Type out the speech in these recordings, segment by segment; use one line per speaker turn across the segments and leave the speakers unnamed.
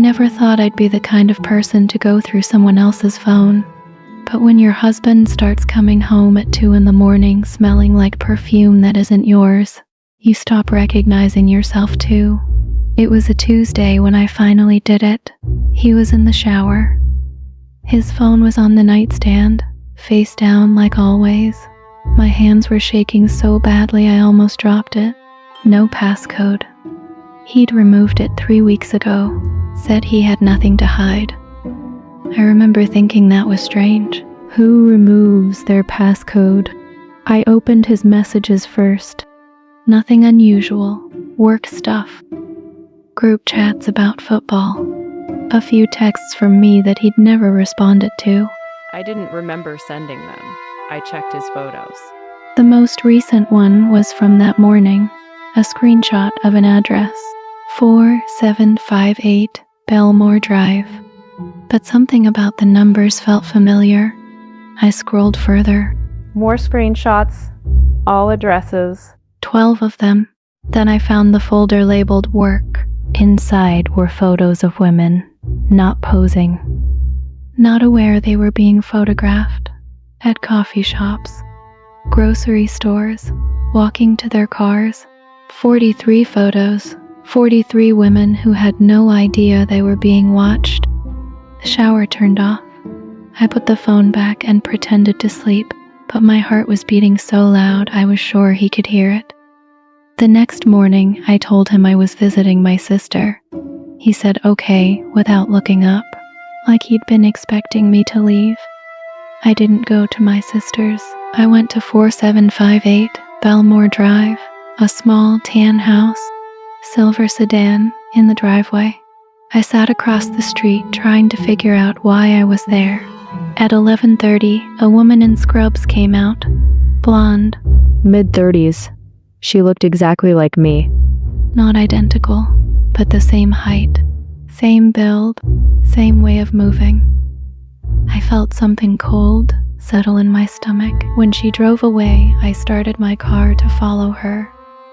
never thought I'd be the kind of person to go through someone else's phone. But when your husband starts coming home at 2 a.m. smelling like perfume that isn't yours, you stop recognizing yourself too. It was a Tuesday when I finally did it. He was in the shower. His phone was on the nightstand, face down like always. My hands were shaking so badly I almost dropped it. No passcode. He'd removed it 3 weeks ago, said he had nothing to hide. I remember thinking that was strange. Who removes their passcode? I opened his messages first. Nothing unusual. Work stuff. Group chats about football. A few texts from me that he'd never responded to.
I didn't remember sending them. I checked his photos.
The most recent one was from that morning. A screenshot of an address. 4758 Belmore Drive. But something about the numbers felt familiar. I scrolled further.
More screenshots, all addresses.
12 of them. Then I found the folder labeled work. Inside were photos of women, not posing. Not aware they were being photographed. At coffee shops, grocery stores, walking to their cars. 43 photos. 43 women who had no idea they were being watched. The shower turned off. I put the phone back and pretended to sleep, but my heart was beating so loud I was sure he could hear it. The next morning, I told him I was visiting my sister. He said okay without looking up, like he'd been expecting me to leave. I didn't go to my sister's. I went to 4758 Belmore Drive, a small tan house, silver sedan in the driveway. I sat across the street trying to figure out why I was there. At 11:30, a woman in scrubs came out, blonde.
Mid-30s. She looked exactly like me.
Not identical, but the same height, same build, same way of moving. I felt something cold settle in my stomach. When she drove away, I started my car to follow her.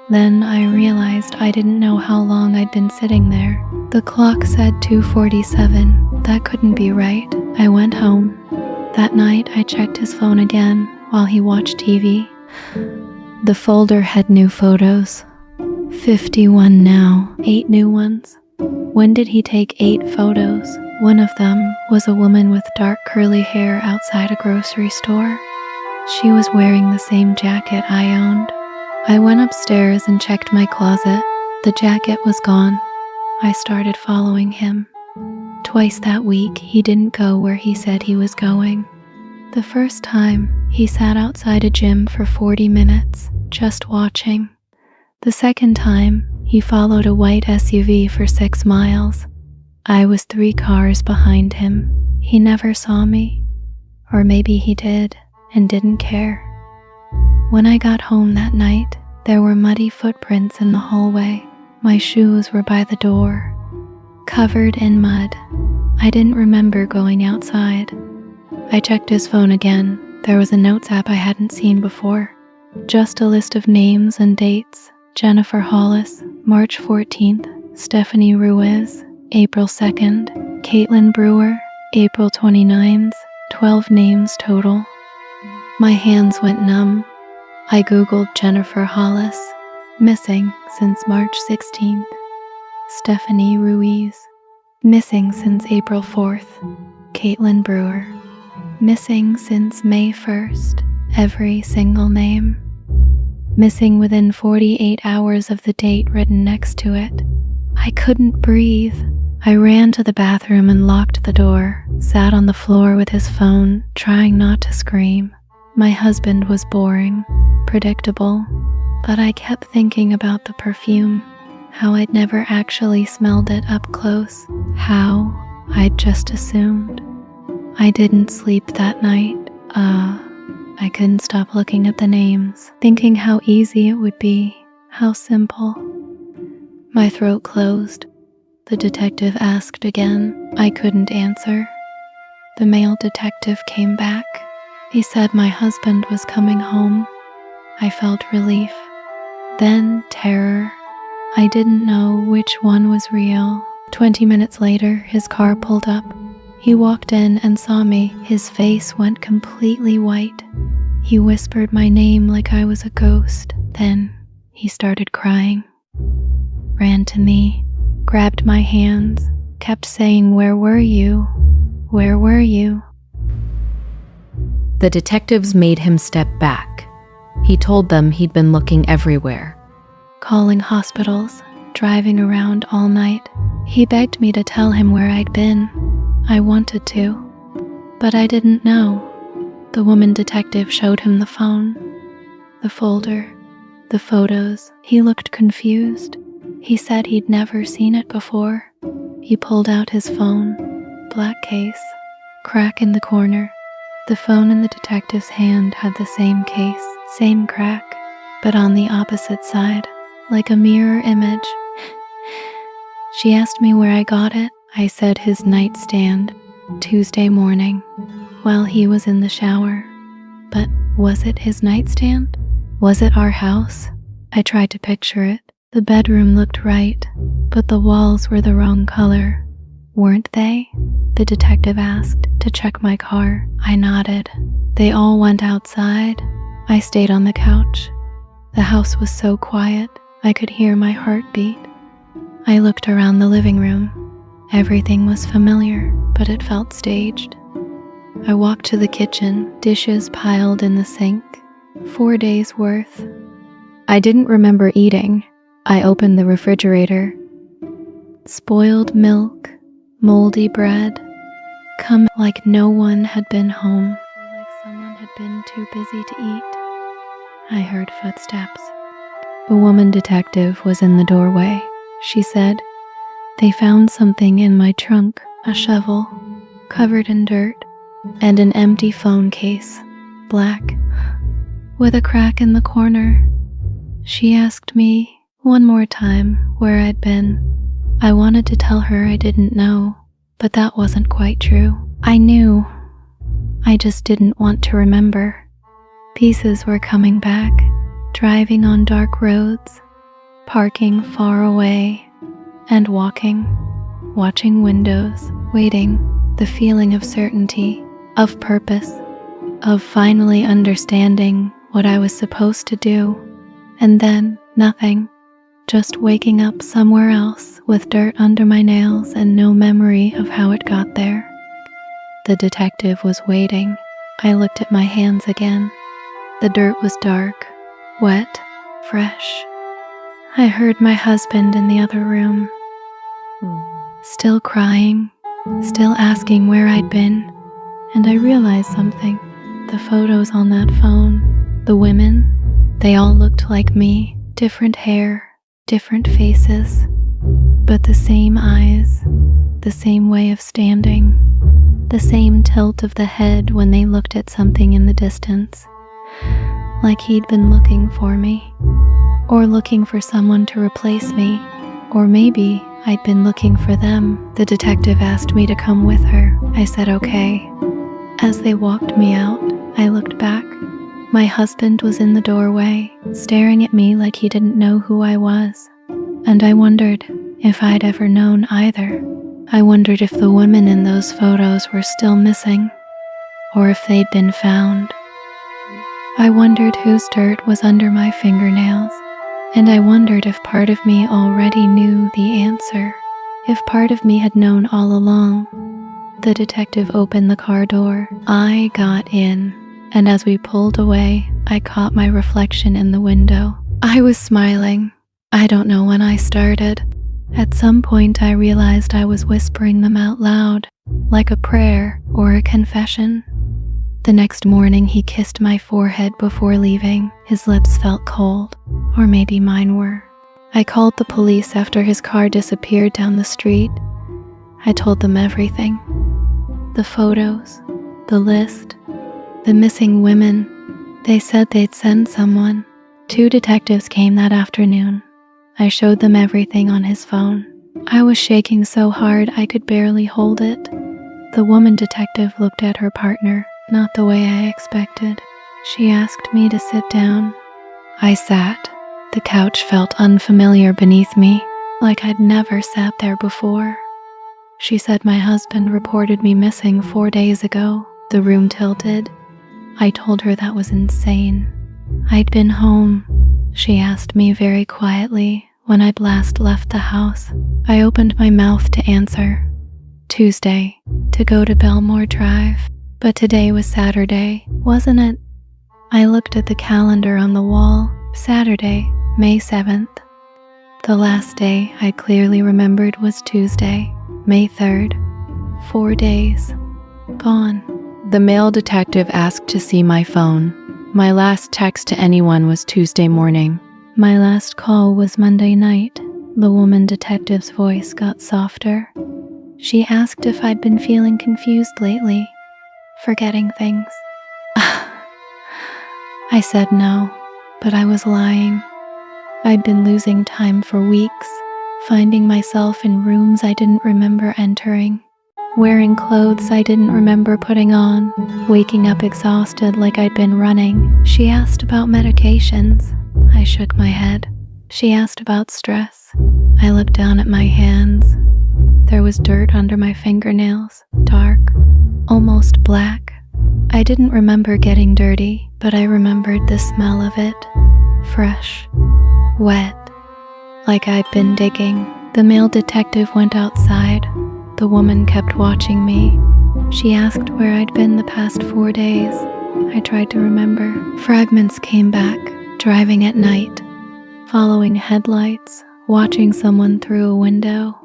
Then I realized I didn't know how long I'd been sitting there. The clock said 2:47. That couldn't be right. I went home. That night, I checked his phone again while he watched TV. The folder had new photos. 51 now, 8 new ones. When did he take 8 photos? One of them was a woman with dark curly hair outside a grocery store. She was wearing the same jacket I owned. I went upstairs and checked my closet. The jacket was gone. I started following him. Twice that week, he didn't go where he said he was going. The first time, he sat outside a gym for 40 minutes, just watching. The second time, he followed a white SUV for 6 miles. I was 3 cars behind him. He never saw me. Or maybe he did and didn't care. When I got home that night, there were muddy footprints in the hallway. My shoes were by the door, covered in mud. I didn't remember going outside. I checked his phone again. There was a notes app I hadn't seen before. Just a list of names and dates. Jennifer Hollis, March 14th. Stephanie Ruiz, April 2nd. Caitlin Brewer, April 29th. 12 names total. My hands went numb. I googled Jennifer Hollis, missing since March 16th. Stephanie Ruiz, missing since April 4th. Caitlin Brewer, missing since May 1st. Every single name. Missing within 48 hours of the date written next to it. I couldn't breathe. I ran to the bathroom and locked the door, sat on the floor with his phone, trying not to scream. My husband was boring, predictable, but I kept thinking about the perfume, how I'd never actually smelled it up close, how I'd just assumed. I didn't sleep that night. I couldn't stop looking at the names, thinking how easy it would be, how simple. My throat closed. The detective asked again. I couldn't answer. The male detective came back. He said my husband was coming home. I felt relief. Then terror. I didn't know which one was real, 20 minutes later, his car pulled up. He walked in and saw me. His face went completely white. He whispered my name like I was a ghost. Then he started crying, ran to me, grabbed my hands, kept saying, "Where were you? Where were you?"
The detectives made him step back. He told them he'd been looking everywhere.
Calling hospitals, driving around all night. He begged me to tell him where I'd been. I wanted to, but I didn't know. The woman detective showed him the phone, the folder, the photos. He looked confused. He said he'd never seen it before. He pulled out his phone, black case, crack in the corner. The phone in the detective's hand had the same case, same crack, but on the opposite side, like a mirror image. She asked me where I got it. I said his nightstand, Tuesday morning, while he was in the shower. But was it his nightstand? Was it our house? I tried to picture it. The bedroom looked right, but the walls were the wrong color. Weren't they? The detective asked to check my car. I nodded. They all went outside. I stayed on the couch. The house was so quiet, I could hear my heartbeat. I looked around the living room. Everything was familiar, but it felt staged. I walked to the kitchen, dishes piled in the sink, 4 days worth. I didn't remember eating. I opened the refrigerator. Spoiled milk, moldy bread, come like no one had been home, or like someone had been too busy to eat. I heard footsteps. The woman detective was in the doorway. She said, "They found something in my trunk, a shovel, covered in dirt, and an empty phone case, black, with a crack in the corner." She asked me one more time where I'd been. I wanted to tell her I didn't know, but that wasn't quite true. I knew. I just didn't want to remember. Pieces were coming back, driving on dark roads, parking far away, and walking, watching windows, waiting, the feeling of certainty, of purpose, of finally understanding what I was supposed to do, and then nothing, just waking up somewhere else with dirt under my nails and no memory of how it got there. The detective was waiting. I looked at my hands again. The dirt was dark, wet, fresh. I heard my husband in the other room, still crying, still asking where I'd been, and I realized something. The photos on that phone, the women, they all looked like me, different hair, different faces, but the same eyes, the same way of standing, the same tilt of the head when they looked at something in the distance, like he'd been looking for me, or looking for someone to replace me, or maybe I'd been looking for them. The detective asked me to come with her. I said okay. As they walked me out, I looked back. My husband was in the doorway, staring at me like he didn't know who I was. And I wondered if I'd ever known either. I wondered if the women in those photos were still missing, or if they'd been found. I wondered whose dirt was under my fingernails, and I wondered if part of me already knew the answer, if part of me had known all along. The detective opened the car door. I got in, and as we pulled away, I caught my reflection in the window. I was smiling. I don't know when I started. At some point, I realized I was whispering them out loud, like a prayer or a confession. The next morning, he kissed my forehead before leaving. His lips felt cold, or maybe mine were. I called the police after his car disappeared down the street. I told them everything. The photos, the list, the missing women. They said they'd send someone. 2 detectives came that afternoon. I showed them everything on his phone. I was shaking so hard I could barely hold it. The woman detective looked at her partner, not the way I expected. She asked me to sit down. I sat. The couch felt unfamiliar beneath me. like I'd never sat there before. She said my husband reported me missing 4 days ago. The room tilted. I told her that was insane. I'd been home, she asked me very quietly when I'd last left the house. I opened my mouth to answer. Tuesday, to go to Belmore Drive. But today was Saturday, wasn't it? I looked at the calendar on the wall. Saturday, May 7th. The last day I clearly remembered was Tuesday, May 3rd. 4 days. Gone.
The male detective asked to see my phone. My last text to anyone was Tuesday morning.
My last call was Monday night. The woman detective's voice got softer. She asked if I'd been feeling confused lately, forgetting things. I said no, but I was lying. I'd been losing time for weeks, finding myself in rooms I didn't remember entering, wearing clothes I didn't remember putting on, waking up exhausted like I'd been running. She asked about medications. I shook my head. She asked about stress. I looked down at my hands. There was dirt under my fingernails, dark, almost black. I didn't remember getting dirty, but I remembered the smell of it. Fresh, wet, like I'd been digging. The male detective went outside. The woman kept watching me. She asked where I'd been the past 4 days. I tried to remember. Fragments came back, driving at night, following headlights, watching someone through a window.